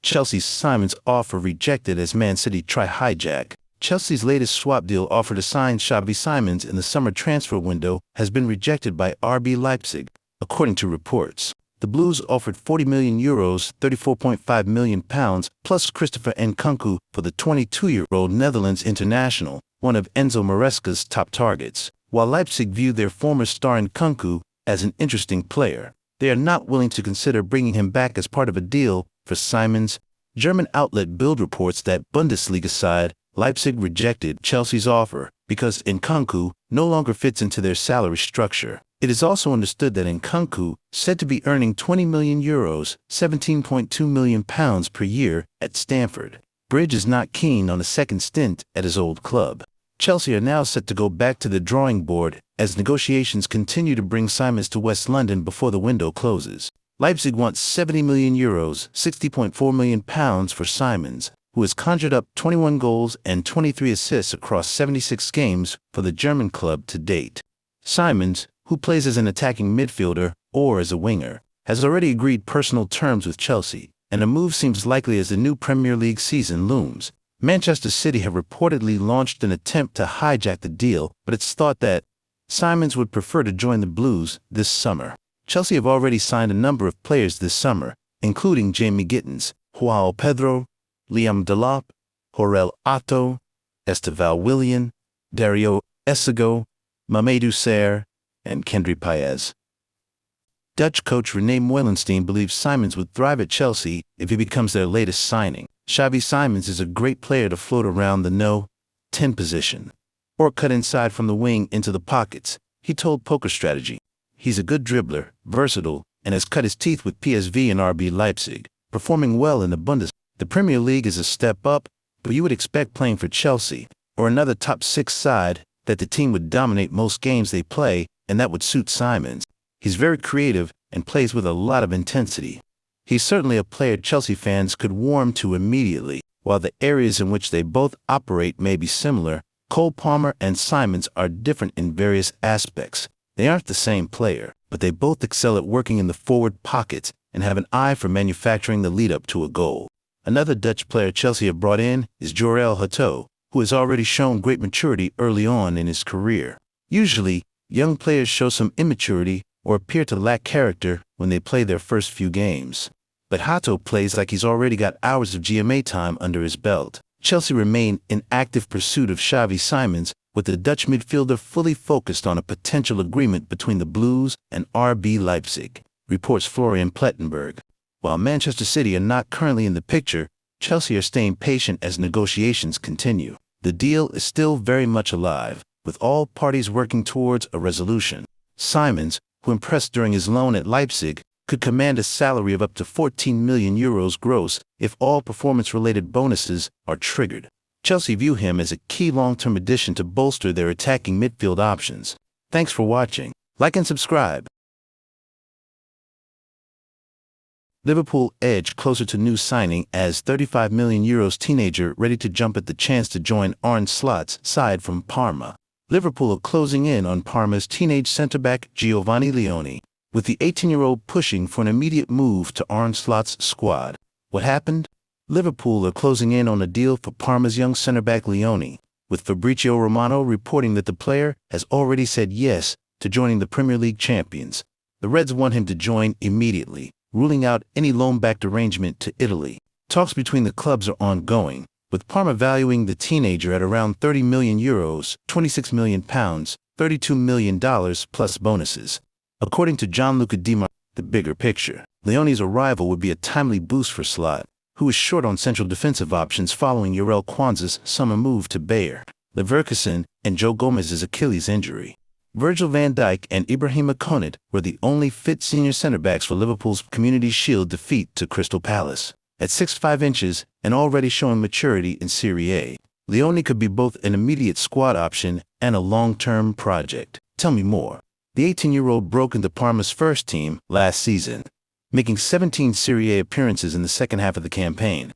Chelsea's Simons offer rejected as Man City try Hijack. Chelsea's latest swap deal offer to sign Xavi Simons in the summer transfer window has been rejected by RB Leipzig, according to reports. The Blues offered €40 million, £34.5 million, plus Christopher Nkunku for the 22-year-old Netherlands international, one of Enzo Maresca's top targets. While Leipzig viewed their former star Nkunku as an interesting player, they are not willing to consider bringing him back as part of a deal for Simons. German outlet Bild reports that Bundesliga side Leipzig rejected Chelsea's offer because Nkunku no longer fits into their salary structure. It is also understood that Nkunku, said to be earning €20 million, £17.2 million per year at Stamford Bridge, is not keen on a second stint at his old club. Chelsea are now set to go back to the drawing board as negotiations continue to bring Simons to West London before the window closes. Leipzig wants €70 million, £60.4 million for Simons, who has conjured up 21 goals and 23 assists across 76 games for the German club to date. Simons, who plays as an attacking midfielder or as a winger, has already agreed personal terms with Chelsea, and a move seems likely as the new Premier League season looms. Manchester City have reportedly launched an attempt to hijack the deal, but it's thought that Simons would prefer to join the Blues this summer. Chelsea have already signed a number of players this summer, including Jamie Gittins, João Pedro, Liam Delap, Jorel Otto, Esteval Willian, Dario Essigo, Mamadou Sarr, and Kendry Paez. Dutch coach René Meulenstein believes Simons would thrive at Chelsea if he becomes their latest signing. Xavi Simons is a great player to float around the no-10 position, or cut inside from the wing into the pockets, he told Poker Strategy. He's a good dribbler, versatile, and has cut his teeth with PSV and RB Leipzig, performing well in the Bundesliga. The Premier League is a step up, but you would expect playing for Chelsea, or another top 6 side, that the team would dominate most games they play, and that would suit Simons. He's very creative and plays with a lot of intensity. He's certainly a player Chelsea fans could warm to immediately. While the areas in which they both operate may be similar, Cole Palmer and Simons are different in various aspects. They aren't the same player, but they both excel at working in the forward pockets and have an eye for manufacturing the lead-up to a goal. Another Dutch player Chelsea have brought in is Jorel Otto, who has already shown great maturity early on in his career. Usually, young players show some immaturity or appear to lack character when they play their first few games. But Otto plays like he's already got hours of GMA time under his belt. Chelsea remain in active pursuit of Xavi Simons, with the Dutch midfielder fully focused on a potential agreement between the Blues and RB Leipzig, reports Florian Plettenberg. While Manchester City are not currently in the picture, Chelsea are staying patient as negotiations continue. The deal is still very much alive, with all parties working towards a resolution. Simons, who impressed during his loan at Leipzig, could command a salary of up to €14 million gross if all performance-related bonuses are triggered. Chelsea view him as a key long-term addition to bolster their attacking midfield options. Thanks for watching. Like and subscribe. Liverpool edge closer to new signing as €35 million teenager ready to jump at the chance to join Arne Slot's side from Parma. Liverpool are closing in on Parma's teenage centre-back Giovanni Leone, with the 18-year-old pushing for an immediate move to Arne Slot's squad. What happened? Liverpool are closing in on a deal for Parma's young centre-back Leone, with Fabrizio Romano reporting that the player has already said yes to joining the Premier League champions. The Reds want him to join immediately, ruling out any loan-backed arrangement to Italy. Talks between the clubs are ongoing, with Parma valuing the teenager at around €30 million, £26 million, $32 million plus bonuses. According to Gianluca Di Marzio, the bigger picture, Leone's arrival would be a timely boost for Slot, who is short on central defensive options following Jarell Kwanzaa's summer move to Bayer Leverkusen and Joe Gomez's Achilles injury. Virgil van Dijk and Ibrahima Konate were the only fit senior centre-backs for Liverpool's Community Shield defeat to Crystal Palace. At 6'5" inches and already showing maturity in Serie A, Leone could be both an immediate squad option and a long-term project. Tell me more. The 18-year-old broke into Parma's first team last season, making 17 Serie A appearances in the second half of the campaign.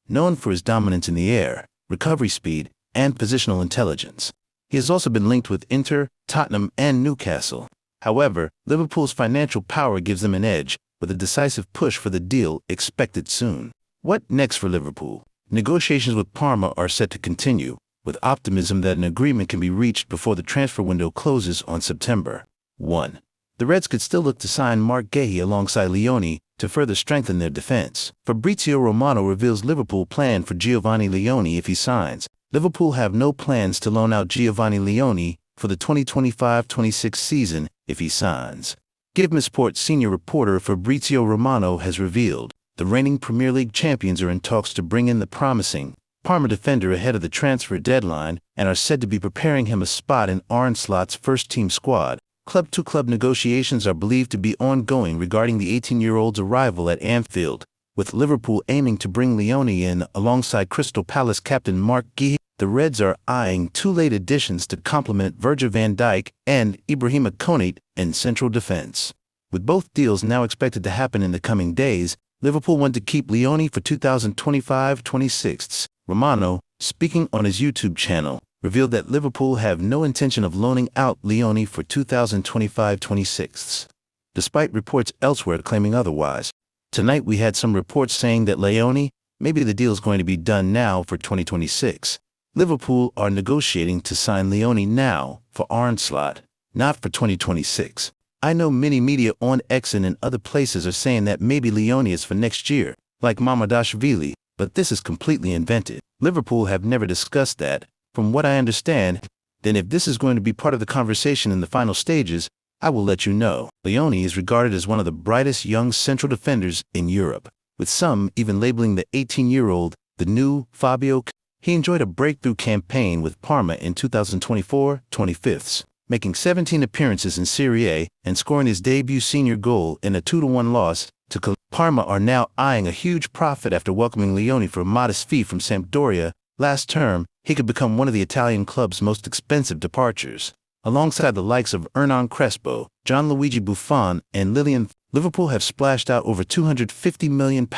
Known for his dominance in the air, recovery speed, and positional intelligence, he has also been linked with Inter, Tottenham, and Newcastle. However, Liverpool's financial power gives them an edge, with a decisive push for the deal expected soon. What next for Liverpool? Negotiations with Parma are set to continue, with optimism that an agreement can be reached before the transfer window closes on September 1. The Reds could still look to sign Marc Guéhi alongside Leone to further strengthen their defense. Fabrizio Romano reveals Liverpool plan for Giovanni Leone if he signs. Liverpool have no plans to loan out Giovanni Leone for the 2025-26 season if he signs. GiveMeSport senior reporter Fabrizio Romano has revealed the reigning Premier League champions are in talks to bring in the promising Parma defender ahead of the transfer deadline and are said to be preparing him a spot in Arne Slot's first-team squad. Club-to-club negotiations are believed to be ongoing regarding the 18-year-old's arrival at Anfield, with Liverpool aiming to bring Leone in alongside Crystal Palace captain Marc Guéhi. The Reds are eyeing two late additions to complement Virgil van Dijk and Ibrahima Konate in central defense. With both deals now expected to happen in the coming days, Liverpool want to keep Leone for 2025-26. Romano, speaking on his YouTube channel, revealed that Liverpool have no intention of loaning out Leone for 2025-26, despite reports elsewhere claiming otherwise. Tonight we had some reports saying that Leone, maybe the deal is going to be done now for 2026. Liverpool are negotiating to sign Leone now for Arne Slot, not for 2026. I know many media on X and in other places are saying that maybe Leone is for next year, like Mamardashvili, but this is completely invented. Liverpool have never discussed that, from what I understand. Then if this is going to be part of the conversation in the final stages, I will let you know. Leone is regarded as one of the brightest young central defenders in Europe, with some even labeling the 18-year-old the new Fabio. He enjoyed a breakthrough campaign with Parma in 2024-25, making 17 appearances in Serie A and scoring his debut senior goal in a 2-1 loss to Parma. Are now eyeing a huge profit after welcoming Leone for a modest fee from Sampdoria last term. He could become one of the Italian club's most expensive departures. Alongside the likes of Hernan Crespo, Gianluigi Buffon, and Lilian, Liverpool have splashed out over £250 million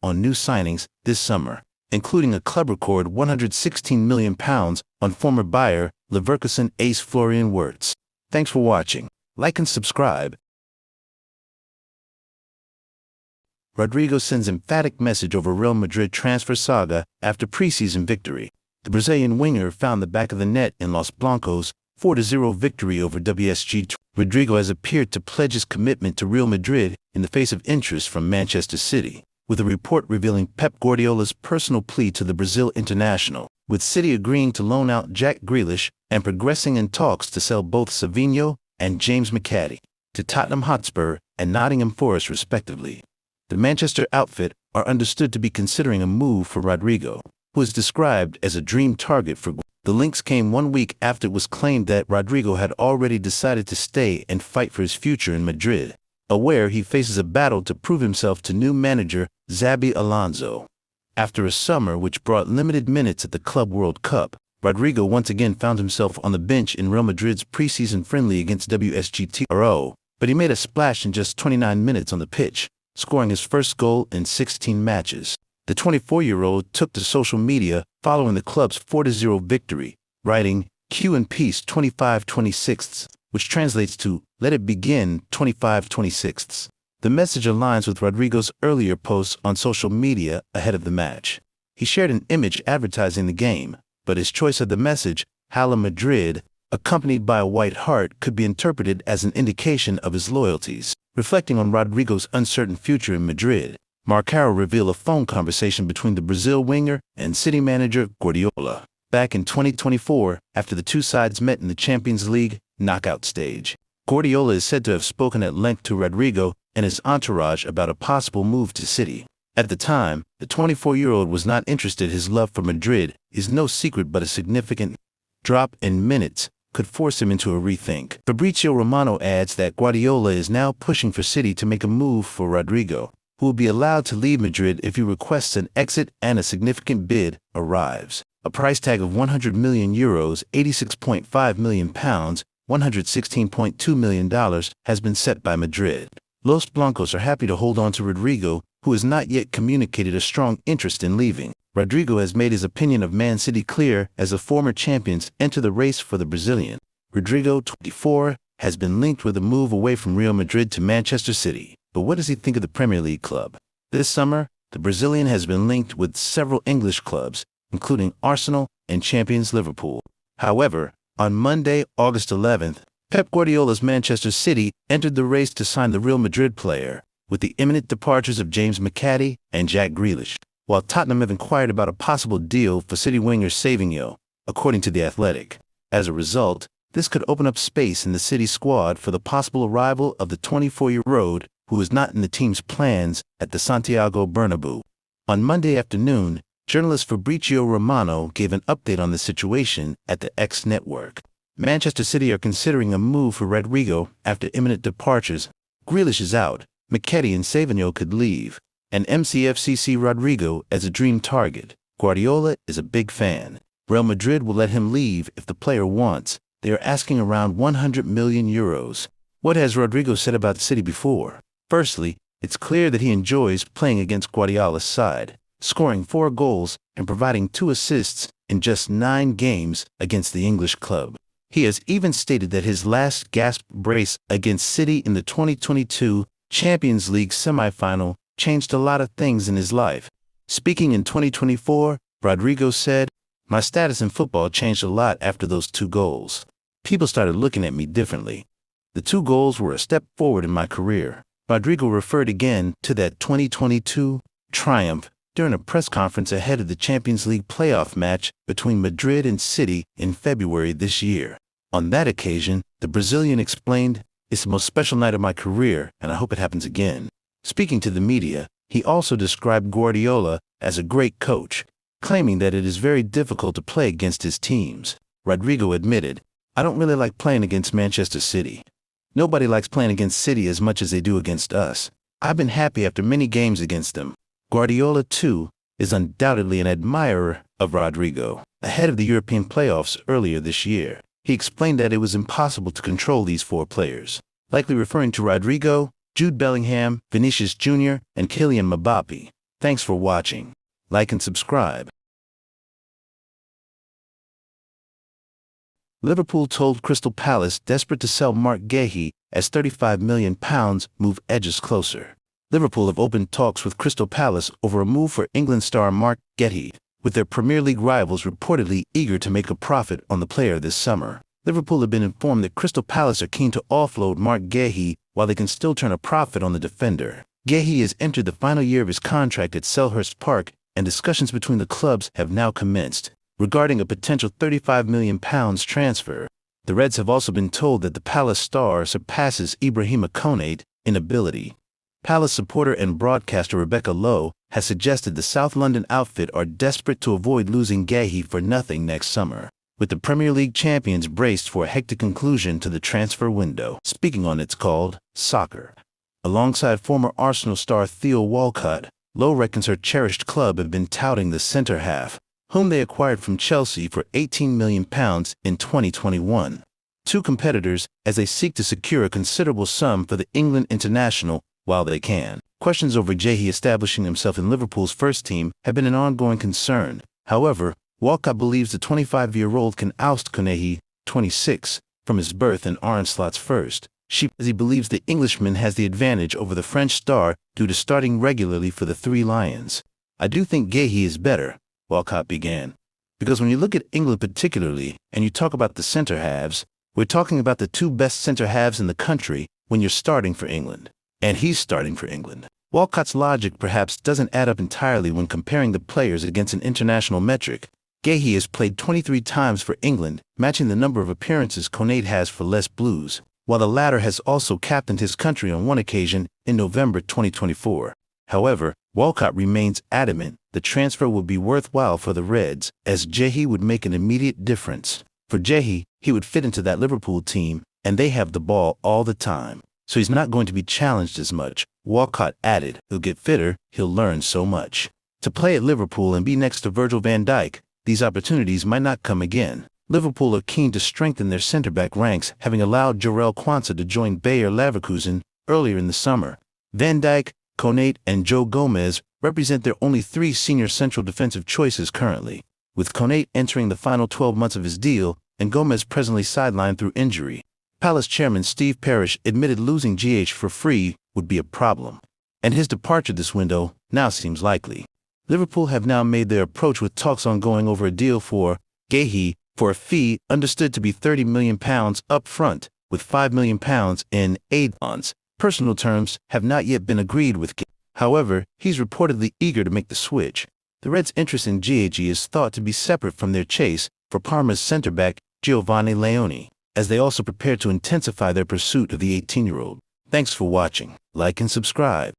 on new signings this summer, including a club record £116 million on former Bayer Leverkusen ace Florian Wirtz. Thanks for watching. Like and subscribe. Rodrigo sends emphatic message over Real Madrid transfer saga after preseason victory. The Brazilian winger found the back of the net in Los Blancos' 4-0 victory over WSG. Rodrigo has appeared to pledge his commitment to Real Madrid in the face of interest from Manchester City, with a report revealing Pep Guardiola's personal plea to the Brazil international, with City agreeing to loan out Jack Grealish and progressing in talks to sell both Savinho and James McCarthy to Tottenham Hotspur and Nottingham Forest respectively. The Manchester outfit are understood to be considering a move for Rodrigo, who is described as a dream target for. The links came 1 week after it was claimed that Rodrigo had already decided to stay and fight for his future in Madrid, aware he faces a battle to prove himself to new manager Xabi Alonso. After a summer which brought limited minutes at the Club World Cup, Rodrigo once again found himself on the bench in Real Madrid's preseason friendly against WSG. But he made a splash in just 29 minutes on the pitch, scoring his first goal in 16 matches. The 24-year-old took to social media following the club's 4-0 victory, writing, "Q in peace 25-26, which translates to, let it begin 25-26. The message aligns with Rodrigo's earlier posts on social media ahead of the match. He shared an image advertising the game, but his choice of the message, Hala Madrid, accompanied by a white heart, could be interpreted as an indication of his loyalties. Reflecting on Rodrigo's uncertain future in Madrid, Marcaro revealed a phone conversation between the Brazil winger and City manager Guardiola back in 2024 after the two sides met in the Champions League knockout stage. Guardiola is said to have spoken at length to Rodrigo and his entourage about a possible move to City. At the time, the 24-year-old was not interested. His love for Madrid is no secret, but a significant drop in minutes could force him into a rethink. Fabrizio Romano adds that Guardiola is now pushing for City to make a move for Rodrigo, who will be allowed to leave Madrid if he requests an exit and a significant bid arrives. A price tag of €100 million, £86.5 million, $116.2 million has been set by Madrid. Los Blancos are happy to hold on to Rodrigo, who has not yet communicated a strong interest in leaving. Rodrigo has made his opinion of Man City clear as the former champions enter the race for the Brazilian. Rodrigo, 24, has been linked with a move away from Real Madrid to Manchester City. But what does he think of the Premier League club? This summer, the the Brazilian has been linked with several English clubs, including Arsenal and champions Liverpool. Hijack, on Monday, August 11th, Pep Guardiola's Manchester City entered the race to sign the Real Madrid player, with the imminent departures of James McAtee and Jack Grealish, while Tottenham have inquired about a possible deal for City winger Savinho, according to The Athletic. As a result, this could open up space in the City squad for the possible arrival of the 24-year-old, who is not in the team's plans at the Santiago Bernabeu. On Monday afternoon, journalist Fabrizio Romano gave an update on the situation at the X network. Manchester City are considering a move for Rodrigo after imminent departures. Grealish is out, McAtee and Savinho could leave, and MCFC see Rodrigo as a dream target. Guardiola is a big fan. Real Madrid will let him leave if the player wants. They are asking around 100 million euros. What has Rodrigo said about City before? Firstly, it's clear that he enjoys playing against Guardiola's side, scoring 4 goals and providing 2 assists in just 9 games against the English club. He has even stated that his last gasp brace against City in the 2022 Champions League semi-final changed a lot of things in his life. Speaking in 2024, Rodrigo said, "My status in football changed a lot after those 2 goals. People started looking at me differently. The 2 goals were a step forward in my career." Rodrigo referred again to that 2022 triumph during a press conference ahead of the Champions League playoff match between Madrid and City in February this year. On that occasion, the Brazilian explained, "It's the most special night of my career, and I hope it happens again." Speaking to the media, he also described Guardiola as a great coach, claiming that it is very difficult to play against his teams. Rodrigo admitted, "I don't really like playing against Manchester City. Nobody likes playing against City as much as they do against us. I've been happy after many games against them." Guardiola, too, is undoubtedly an admirer of Rodrigo. Ahead of the European playoffs earlier this year, he explained that it was impossible to control these 4 players, likely referring to Rodrigo, Jude Bellingham, Vinicius Jr., and Kylian Mbappe. Thanks for watching. Like and subscribe. Liverpool told Crystal Palace desperate to sell Marc Guéhi as £35 million move edges closer. Liverpool have opened talks with Crystal Palace over a move for England star Marc Guéhi, with their Premier League rivals reportedly eager to make a profit on the player this summer. Liverpool have been informed that Crystal Palace are keen to offload Marc Guéhi while they can still turn a profit on the defender. Guéhi has entered the final year of his contract at Selhurst Park, and discussions between the clubs have now commenced regarding a potential £35 million transfer. The Reds have also been told that the Palace star surpasses Ibrahima Konate in ability. Palace supporter and broadcaster Rebecca Lowe has suggested the South London outfit are desperate to avoid losing Guéhi for nothing next summer, with the Premier League champions braced for a hectic conclusion to the transfer window. Speaking on It's Called Soccer, alongside former Arsenal star Theo Walcott, Lowe reckons her cherished club have been touting the centre-half, whom they acquired from Chelsea for £18 million in 2021. 2 competitors as they seek to secure a considerable sum for the England international while they can. Questions over Guéhi establishing himself in Liverpool's first team have been an ongoing concern. However, Walcott believes the 25-year-old can oust Konate, 26, from his berth in Arne Slot's first. He believes the Englishman has the advantage over the French star due to starting regularly for the 3 Lions. "I do think Guéhi is better," Walcott began, "because when you look at England particularly, and you talk about the centre-halves, we're talking about the 2 best centre-halves in the country when you're starting for England. And he's starting for England." Walcott's logic perhaps doesn't add up entirely when comparing the players against an international metric. Guéhi has played 23 times for England, matching the number of appearances Konate has for Les Blues, while the latter has also captained his country on 1 occasion in November 2024. However, Walcott remains adamant the transfer would be worthwhile for the Reds, as Guéhi would make an immediate difference. For Guéhi, he would fit into that Liverpool team, and they have the ball all the time, so he's not going to be challenged as much. Walcott added, "He'll get fitter, he'll learn so much. To play at Liverpool and be next to Virgil van Dijk, these opportunities might not come again." Liverpool are keen to strengthen their centre-back ranks, having allowed Jarell Quansah to join Bayer Leverkusen earlier in the summer. Van Dijk, Konate, and Joe Gomez represent their only 3 senior central defensive choices currently, with Konate entering the final 12 months of his deal and Gomez presently sidelined through injury. Palace chairman Steve Parish admitted losing GH for free would be a problem. and his departure this window now seems likely. Liverpool have now made their approach with talks ongoing over a deal for Hijack for a fee understood to be £30 million up front, with £5 million in add-ons. Personal terms have not yet been agreed with. However, he's reportedly eager to make the switch. The Reds' interest in Hijack is thought to be separate from their chase for Parma's centre-back Giovanni Leone, as they also prepare to intensify their pursuit of the 18-year-old. Thanks for watching. Like and subscribe.